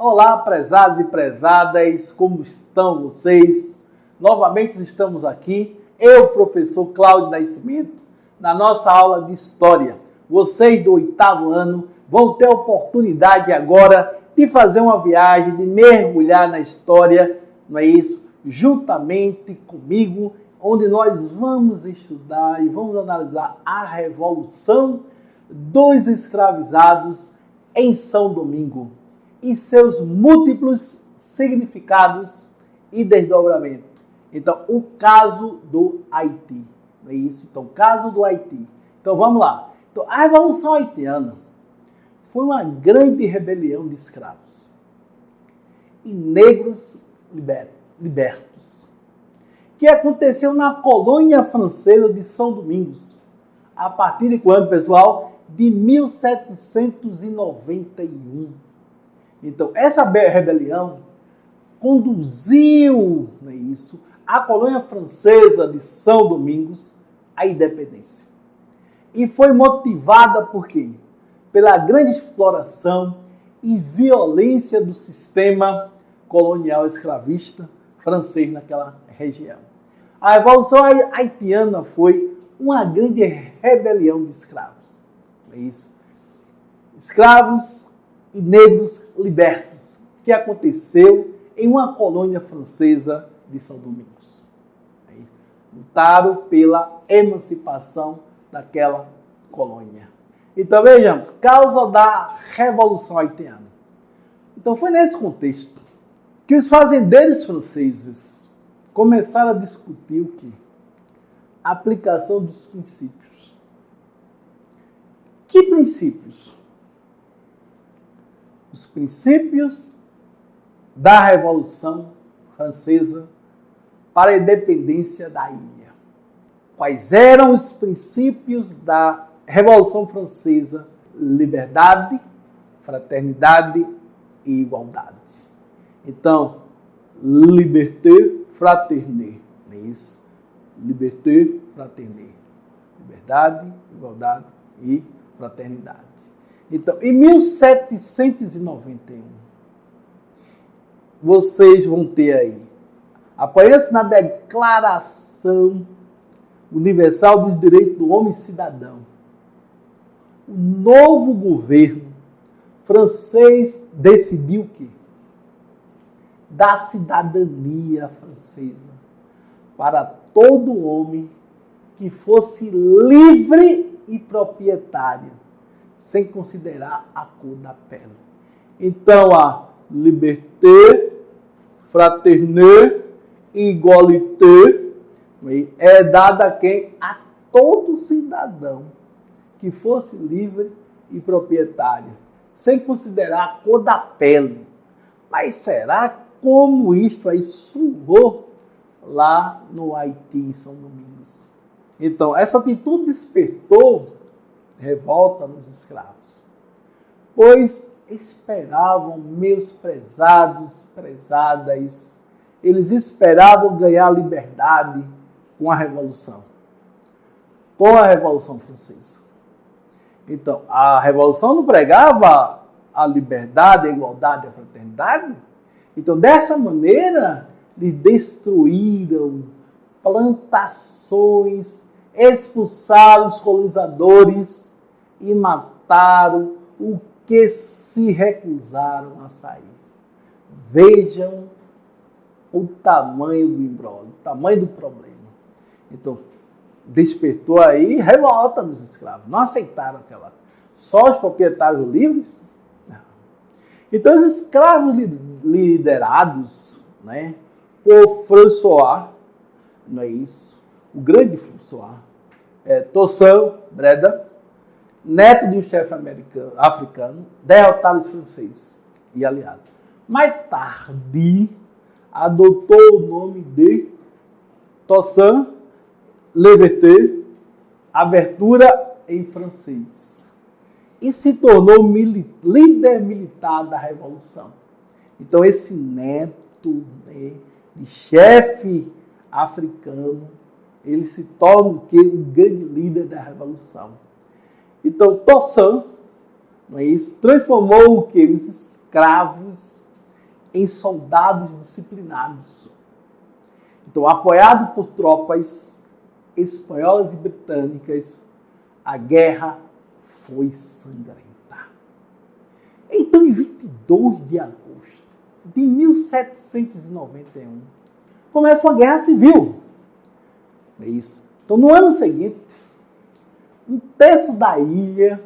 Olá, prezados e prezadas, como estão vocês? Novamente estamos aqui, eu, professor Cláudio Nascimento, na nossa aula de História. Vocês do 8º ano vão ter a oportunidade agora de fazer uma viagem, de mergulhar na história, não é isso? Juntamente comigo, onde nós vamos estudar e vamos analisar a Revolução dos Escravizados em São Domingo e seus múltiplos significados e desdobramento. Então, o caso do Haiti, não é isso? Então, o caso do Haiti. Então, vamos lá. Então, a Revolução Haitiana foi uma grande rebelião de escravos e negros libertos, que aconteceu na colônia francesa de São Domingos, a partir de quando, pessoal? De 1791. Então, essa rebelião conduziu, não é isso, a colônia francesa de São Domingos à independência. E foi motivada por quê? Pela grande exploração e violência do sistema colonial escravista francês naquela região. A Revolução Haitiana foi uma grande rebelião de escravos. É isso. Escravos e negros libertos, que aconteceu em uma colônia francesa de São Domingos. É isso. Lutaram pela emancipação daquela colônia. Então vejamos, causa da Revolução Haitiana. Então foi nesse contexto que os fazendeiros franceses começaram a discutir o quê? A aplicação dos princípios. Que princípios? Os princípios da Revolução Francesa para a independência da ilha. Quais eram os princípios da Revolução Francesa? Liberdade, fraternidade e igualdade. Então, liberté, fraternité, não é isso? Liberté, fraternité. Liberdade, igualdade e fraternidade. Então, em 1791, vocês vão ter aí, apoiando-se na Declaração Universal dos Direitos do Homem e Cidadão, o novo governo francês decidiu o quê? Da cidadania francesa para todo homem que fosse livre e proprietário, sem considerar a cor da pele. Então, a liberté, fraternité e égalité é dada a quem? A todo cidadão que fosse livre e proprietário, sem considerar a cor da pele. Mas será como isto aí soou lá no Haiti, em São Domingos? Então, essa atitude despertou revolta nos escravos, pois esperavam, meus prezados, prezadas, eles esperavam ganhar liberdade com a Revolução Francesa. Então, a Revolução não pregava a liberdade, a igualdade, a fraternidade. Então, dessa maneira, eles destruíram plantações, expulsaram os colonizadores e mataram o que se recusaram a sair. Vejam o tamanho do imbróglio, o tamanho do problema. Então, despertou aí revolta nos escravos. Não aceitaram aquela. Só os proprietários livres? Não. Então, os escravos liderados, né, por François, não é isso? O grande François, Toussaint Breda, neto de um chefe africano, derrotaram os franceses e aliados. Mais tarde, adotou o nome de Toussaint Louverture, abertura em francês, e se tornou líder militar da Revolução. Então, esse neto, né, de chefe africano, ele se torna o quê? O grande líder da Revolução. Então, Toussaint, não é isso? Transformou o quê? Os escravos em soldados disciplinados. Então, apoiado por tropas espanholas e britânicas, a guerra foi sangrenta. Então, em 22 de agosto de 1791, começa uma guerra civil. É isso. Então, no ano seguinte, um terço da ilha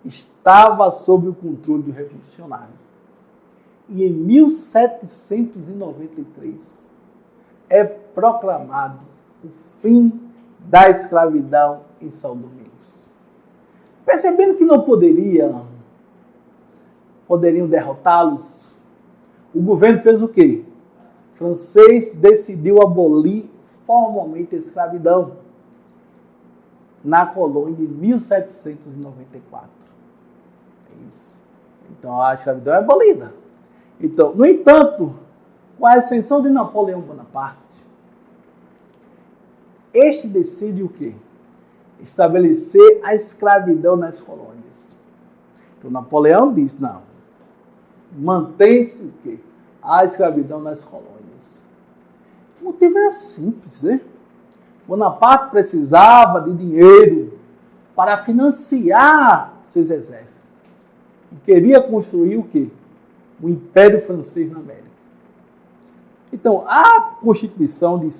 estava sob o controle do revolucionário. E em 1793 é proclamado o fim da escravidão em São Domingos. Percebendo que não poderiam derrotá-los, o governo fez o quê? O francês decidiu abolir formalmente a escravidão na colônia de 1794. É isso. Então a escravidão é abolida. Então, no entanto, com a ascensão de Napoleão Bonaparte, este decide o quê? Estabelecer a escravidão nas colônias. Então Napoleão diz, não, mantém-se o quê? A escravidão nas colônias. O motivo era simples, né? Bonaparte precisava de dinheiro para financiar seus exércitos. E queria construir o quê? O Império Francês na América. Então, a Constituição de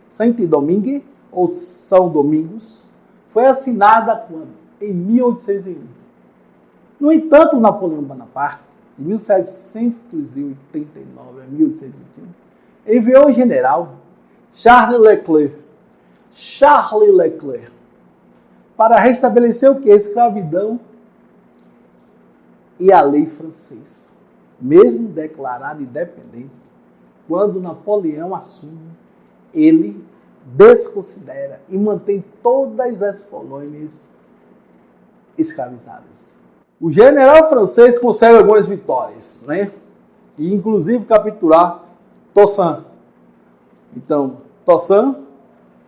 Saint-Domingue, ou São Domingos, foi assinada quando? Em 1801. No entanto, Napoleão Bonaparte, de 1789 a 1821, enviou o general Charles Leclerc para restabelecer o que? A escravidão e a lei francesa. Mesmo declarado independente, quando Napoleão assume, ele desconsidera e mantém todas as colônias escravizadas. O general francês consegue algumas vitórias, né? E inclusive capturar Toussaint. Então, Toussaint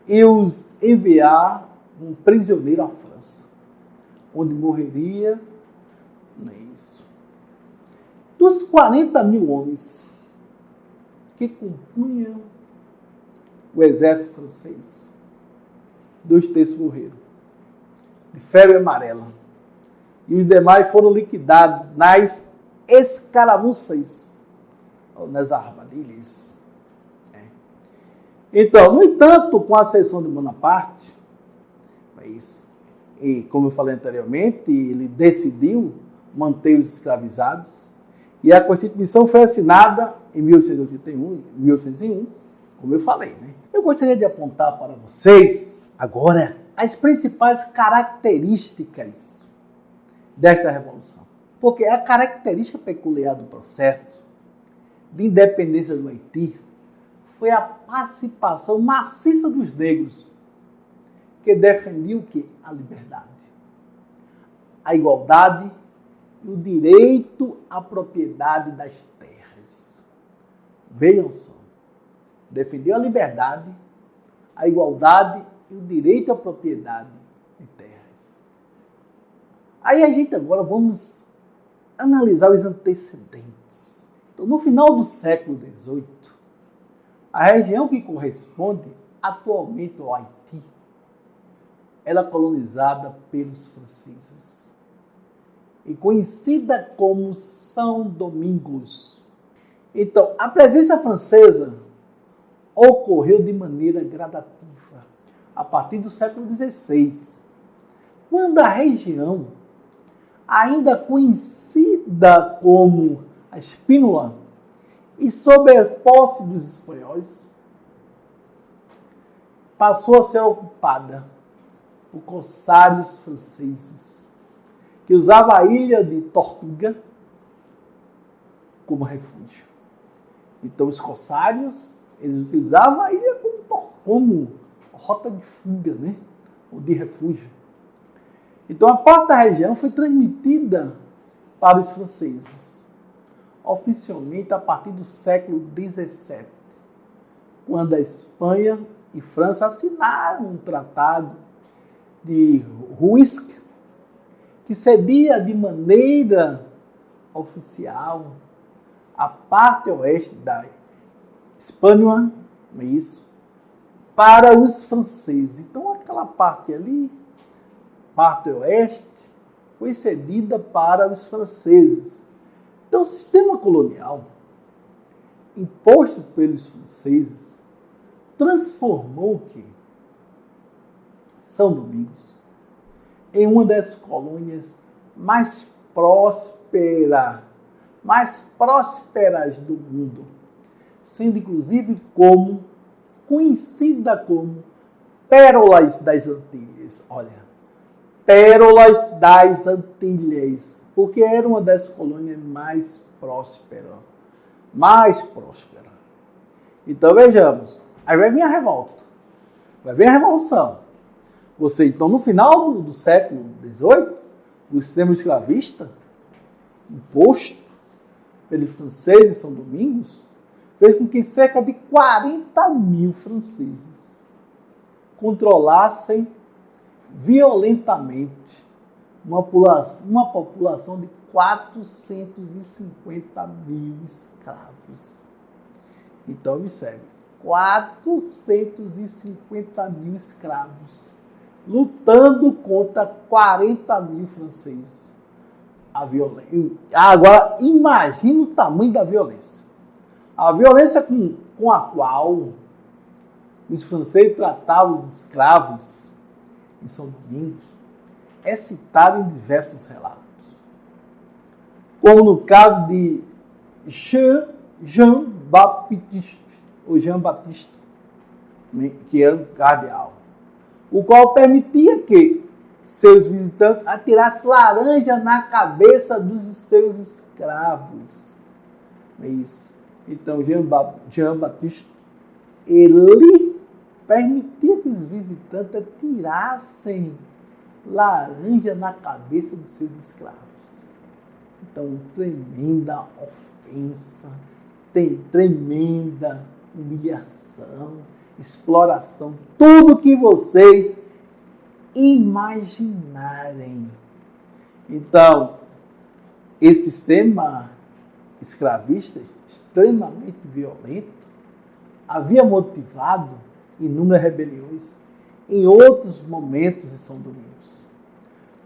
e os enviar um prisioneiro à França, onde morreria, não é isso. Dos 40 mil homens que compunham o exército francês, 2/3 morreram de febre amarela. E os demais foram liquidados nas escaramuças, ou nas armadilhas. Então, no entanto, com a ascensão de Bonaparte, é isso, e como eu falei anteriormente, ele decidiu manter os escravizados, e a Constituição foi assinada em 1801, como eu falei, né? Eu gostaria de apontar para vocês, agora, as principais características desta revolução. Porque a característica peculiar do processo de independência do Haiti foi a participação maciça dos negros, que defendiam o quê? A liberdade, a igualdade e o direito à propriedade das terras. Vejam só, defendiam a liberdade, a igualdade e o direito à propriedade de terras. Aí a gente agora vamos analisar os antecedentes. Então, no final do século XVIII, a região que corresponde atualmente ao Haiti era colonizada pelos franceses e conhecida como São Domingos. Então, a presença francesa ocorreu de maneira gradativa a partir do século XVI, quando a região, ainda conhecida como a Espínola, e sob a posse dos espanhóis, passou a ser ocupada por corsários franceses, que usavam a ilha de Tortuga como refúgio. Então, os corsários, eles utilizavam a ilha como rota de fuga, né? Ou de refúgio. Então, a parte da região foi transmitida para os franceses, oficialmente a partir do século XVII, quando a Espanha e França assinaram um tratado de Ruysck, que cedia de maneira oficial a parte oeste da Espanha, é isso, para os franceses. Então, aquela parte ali, parte oeste, foi cedida para os franceses. Então, o sistema colonial, imposto pelos franceses, transformou o quê? São Domingos em uma das colônias mais prósperas do mundo, sendo inclusive conhecida como Pérolas das Antilhas. Olha, Pérolas das Antilhas, porque era uma das colônias mais prósperas. Então vejamos, aí vai vir a revolta, vai vir a revolução. Então, no final do século XVIII, o sistema escravista, imposto pelos franceses em São Domingos, fez com que cerca de 40 mil franceses controlassem violentamente uma população de 450 mil escravos. Então, observe, 450 mil escravos lutando contra 40 mil franceses. Agora, imagine o tamanho da violência. A violência com a qual os franceses tratavam os escravos em São Domingos é citada em diversos relatos. Como no caso de Jean Baptiste, que era um cardeal, o qual permitia que seus visitantes atirassem laranja na cabeça dos seus escravos. É isso. Então, Jean Baptiste, ele permitia que os visitantes atirassem laranja na cabeça dos seus escravos. Então, tremenda ofensa, tremenda humilhação, exploração, tudo que vocês imaginarem. Então, esse sistema escravista, extremamente violento, havia motivado inúmeras rebeliões em outros momentos de São Domingos.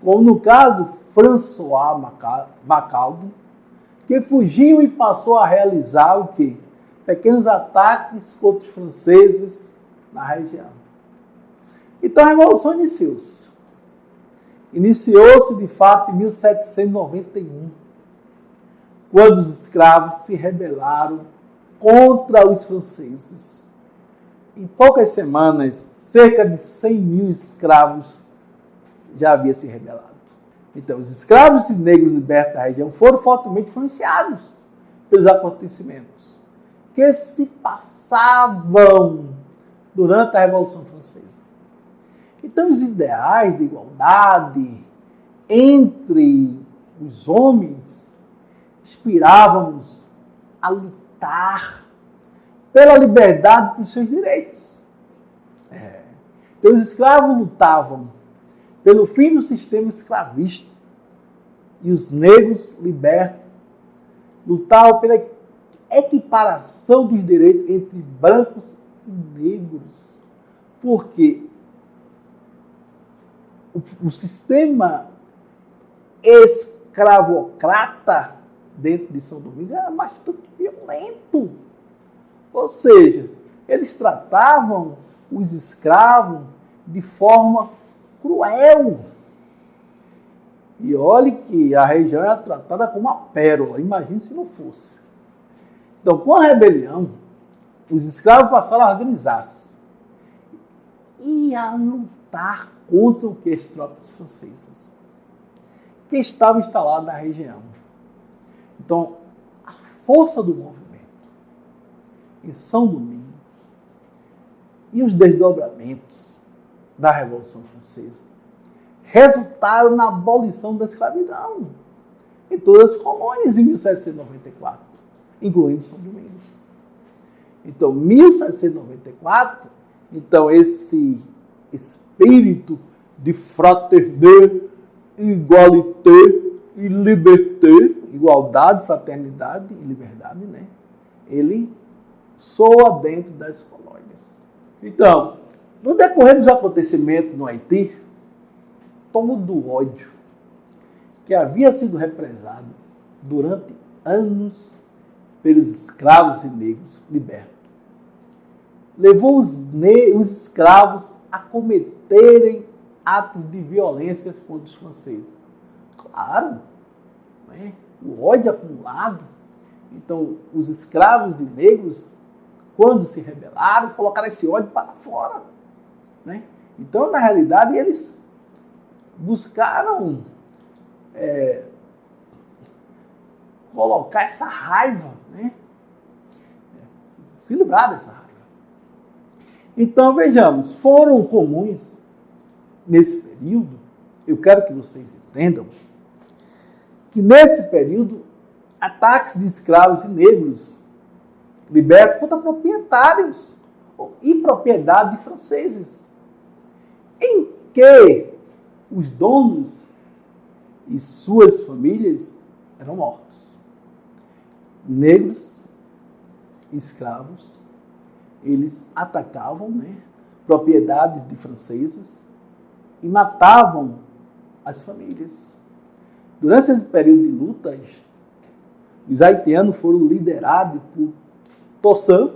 Como no caso François Macaldo, que fugiu e passou a realizar o quê? Pequenos ataques contra os franceses na região. Então a Revolução iniciou-se. Iniciou-se, de fato, em 1791, quando os escravos se rebelaram contra os franceses. Em poucas semanas, cerca de 100 mil escravos já haviam se rebelado. Então, os escravos e negros libertos da região foram fortemente influenciados pelos acontecimentos que se passavam durante a Revolução Francesa. Então, os ideais de igualdade entre os homens inspiravam-nos a lutar pela liberdade e pelos seus direitos. Então, os escravos lutavam pelo fim do sistema escravista e os negros libertos lutavam pela equiparação dos direitos entre brancos e negros. Porque o sistema escravocrata dentro de São Domingos era bastante violento. Ou seja, eles tratavam os escravos de forma cruel. E olhe que a região era tratada como uma pérola, imagine se não fosse. Então, com a rebelião, os escravos passaram a organizar-se e a lutar contra as tropas francesas que estavam instaladas na região. Então, a força do movimento em São Domingos e os desdobramentos da Revolução Francesa resultaram na abolição da escravidão em todas as colônias em 1794, incluindo São Domingos. Então, 1794, então esse espírito de fraternité, égalité e liberté, igualdade, fraternidade e liberdade, né? Ele soa dentro das colônias. Então, no decorrer dos acontecimentos no Haiti, todo o ódio que havia sido represado durante anos pelos escravos e negros libertos, levou os escravos a cometerem atos de violência contra os franceses. Claro, né? O ódio acumulado. Então, os escravos e negros, quando se rebelaram, colocaram esse ódio para fora, né? Então, na realidade, eles buscaram colocar essa raiva, né? Se livrar dessa raiva. Então, vejamos, foram comuns nesse período, eu quero que vocês entendam, que nesse período, ataques de escravos e negros libertos contra proprietários e propriedade de franceses, em que os donos e suas famílias eram mortos. Negros, escravos, eles atacavam, né, propriedades de franceses e matavam as famílias. Durante esse período de lutas, os haitianos foram liderados por Toussaint,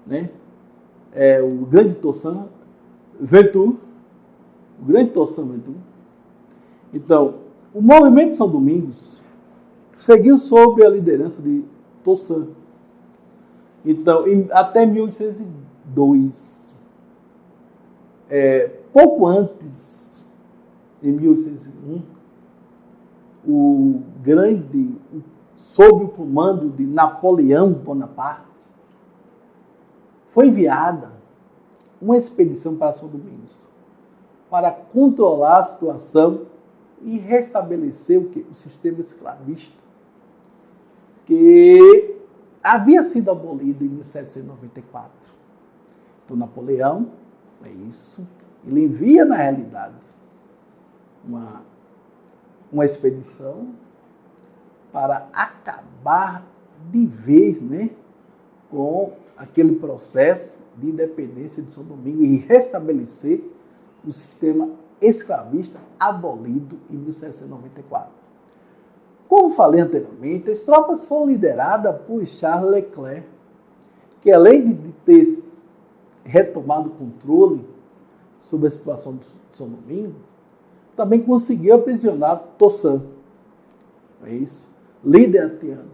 né, o grande Toussaint Louverture, o grande Toussaint Louverture. Então, o movimento de São Domingos seguiu sob a liderança de Toussaint. Então, até 1802, pouco antes, em 1801, sob o comando de Napoleão Bonaparte, foi enviada uma expedição para São Domingos para controlar a situação e restabelecer o sistema escravista que havia sido abolido em 1794. Então, Napoleão, ele envia, na realidade, uma expedição para acabar de vez, né, com aquele processo de independência de São Domingos e restabelecer o sistema escravista abolido em 1794. Como falei anteriormente, as tropas foram lideradas por Charles Leclerc, que além de ter retomado o controle sobre a situação de São Domingos, também conseguiu aprisionar Toussaint, líder haitiano.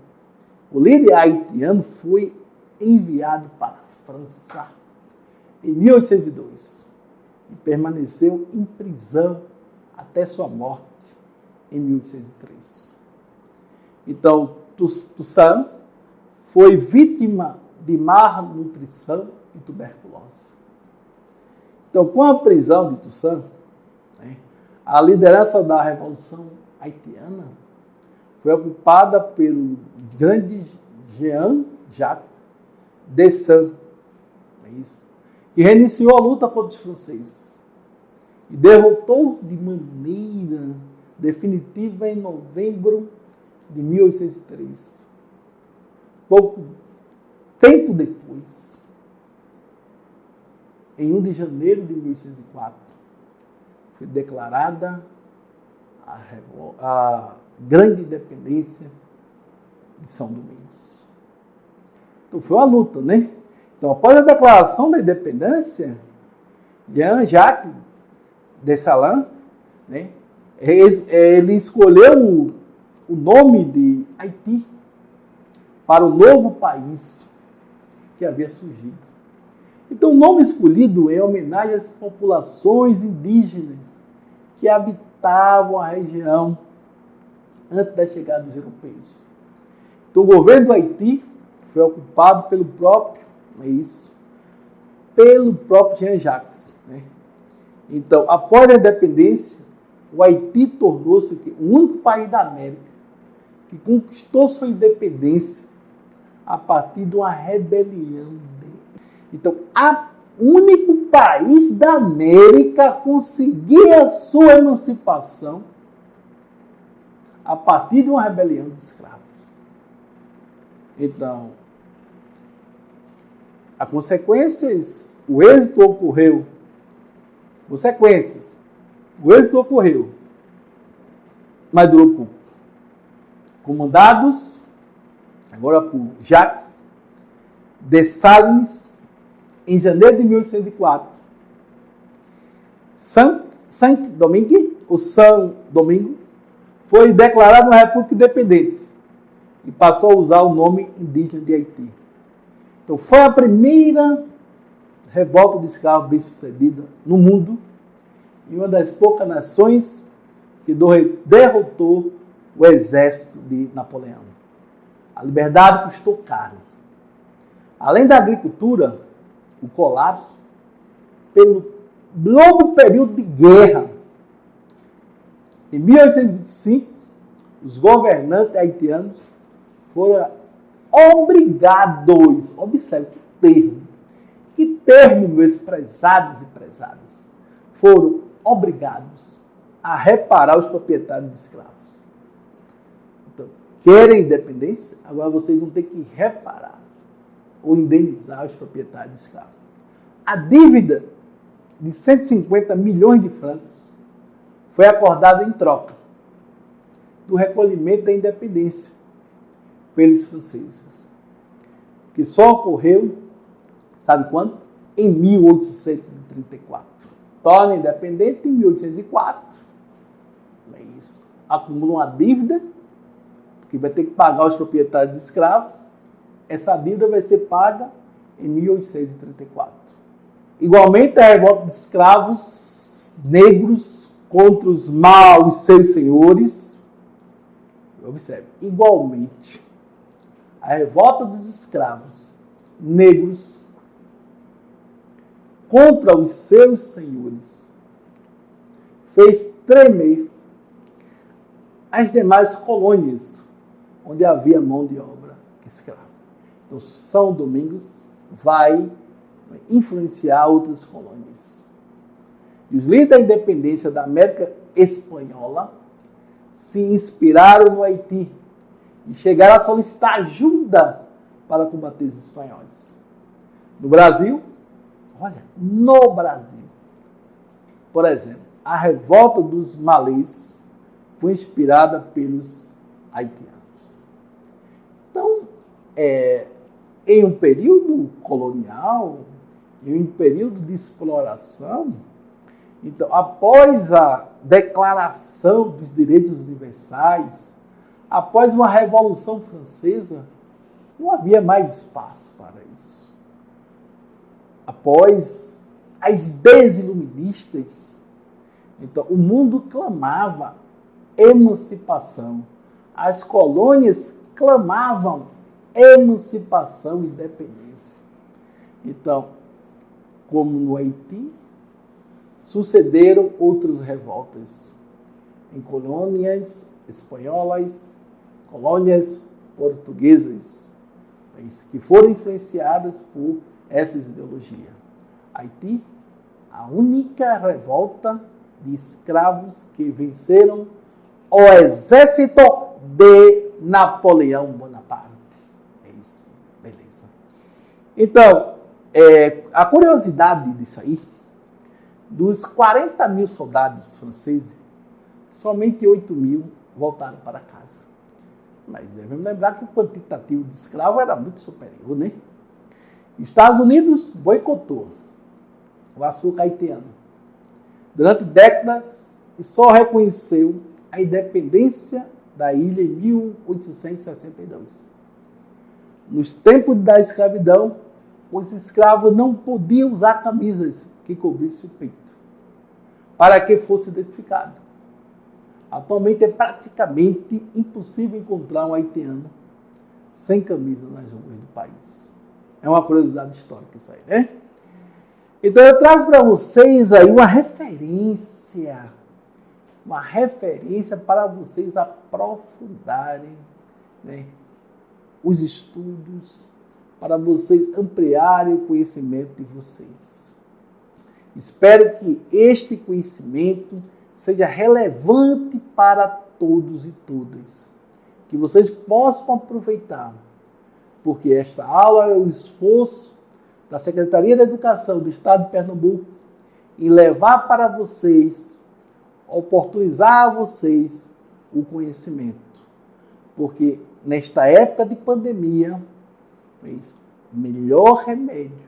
O líder haitiano foi enviado para a França em 1802 e permaneceu em prisão até sua morte em 1803. Então, Toussaint foi vítima de malnutrição e tuberculose. Então, com a prisão de Toussaint, a liderança da Revolução Haitiana foi ocupada pelo grande Jean-Jacques Dessalines, que reiniciou a luta contra os franceses e derrotou de maneira definitiva em novembro de 1803. Pouco tempo depois, em 1 de janeiro de 1804, foi declarada a grande independência de São Domingos. Então foi uma luta, né? Então, após a declaração da independência, Jean-Jacques Dessalines, né, ele escolheu o nome de Haiti para o novo país que havia surgido. Então, o nome escolhido é em homenagem às populações indígenas que habitavam a região antes da chegada dos europeus. Então, o governo do Haiti foi ocupado pelo próprio Jean-Jacques, né? Então, após a independência, o Haiti tornou-se o único país da América que conquistou sua independência a partir de uma rebelião dele. Então, o único país da América a conseguir a sua emancipação a partir de uma rebelião de escravos. Então, as consequências, o êxito ocorreu. Consequências, o êxito ocorreu, mas durou pouco. Comandados agora por Jacques Dessalines, em janeiro de 1804, Saint-Domingue, ou São Domingo, foi declarado uma república independente e passou a usar o nome indígena de Haiti. Então, foi a primeira revolta de escravos bem-sucedida no mundo e uma das poucas nações que derrotou o exército de Napoleão. A liberdade custou caro. Além da agricultura, o colapso, pelo longo período de guerra. Em 1825, os governantes haitianos foram obrigados, observe que termo, meus prezados e prezadas, foram obrigados a reparar os proprietários de escravos. Então, querem independência? Agora vocês vão ter que reparar ou indenizar os proprietários de escravos. A dívida de 150 milhões de francos foi acordada em troca do recolhimento da independência pelos franceses, que só ocorreu, sabe quando? Em 1834. Torna independente em 1804. É isso. Acumula uma dívida, que vai ter que pagar os proprietários de escravos. Essa dívida vai ser paga em 1834. Igualmente, a revolta de escravos negros contra os maus seus senhores. Observe, igualmente, a revolta dos escravos negros contra os seus senhores fez tremer as demais colônias onde havia mão de obra escrava. Então, São Domingos vai influenciar outras colônias. E os líderes da independência da América Espanhola se inspiraram no Haiti e chegaram a solicitar ajuda para combater os espanhóis. No Brasil, no Brasil, por exemplo, a revolta dos malês foi inspirada pelos haitianos. Então, em um período colonial, em um período de exploração, então, após a Declaração dos Direitos Universais, após uma Revolução Francesa, não havia mais espaço para isso. Após as ideias iluministas, então, o mundo clamava emancipação. As colônias clamavam emancipação e independência. Então, como no Haiti, sucederam outras revoltas em colônias espanholas, colônias portuguesas, que foram influenciadas por essas ideologias. Haiti, a única revolta de escravos que venceram o exército de Napoleão Bonaparte. É isso, beleza. Então, a curiosidade disso aí, dos 40 mil soldados franceses, somente 8 mil voltaram para casa. Mas devemos lembrar que o quantitativo de escravos era muito superior, né? Estados Unidos boicotou o açúcar haitiano durante décadas e só reconheceu a independência da ilha em 1862. Nos tempos da escravidão, os escravos não podiam usar camisas que cobrissem o peito, para que fosse identificado. Atualmente é praticamente impossível encontrar um haitiano sem camisa nas ruas do país. É uma curiosidade histórica isso aí, né? Então eu trago para vocês aí uma referência para vocês aprofundarem, né, os estudos, para vocês ampliarem o conhecimento de vocês. Espero que este conhecimento seja relevante para todos e todas. Que vocês possam aproveitar, porque esta aula é o esforço da Secretaria da Educação do Estado de Pernambuco em levar para vocês, oportunizar a vocês o conhecimento. Porque nesta época de pandemia, o melhor remédio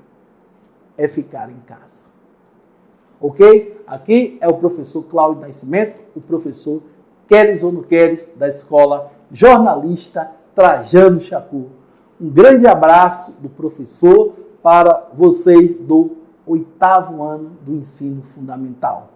é ficar em casa. Ok? Aqui é o professor Cláudio Nascimento, o professor Queres ou não Queres, da Escola Jornalista Trajano Chacur. Um grande abraço do professor para vocês do 8º ano do ensino fundamental.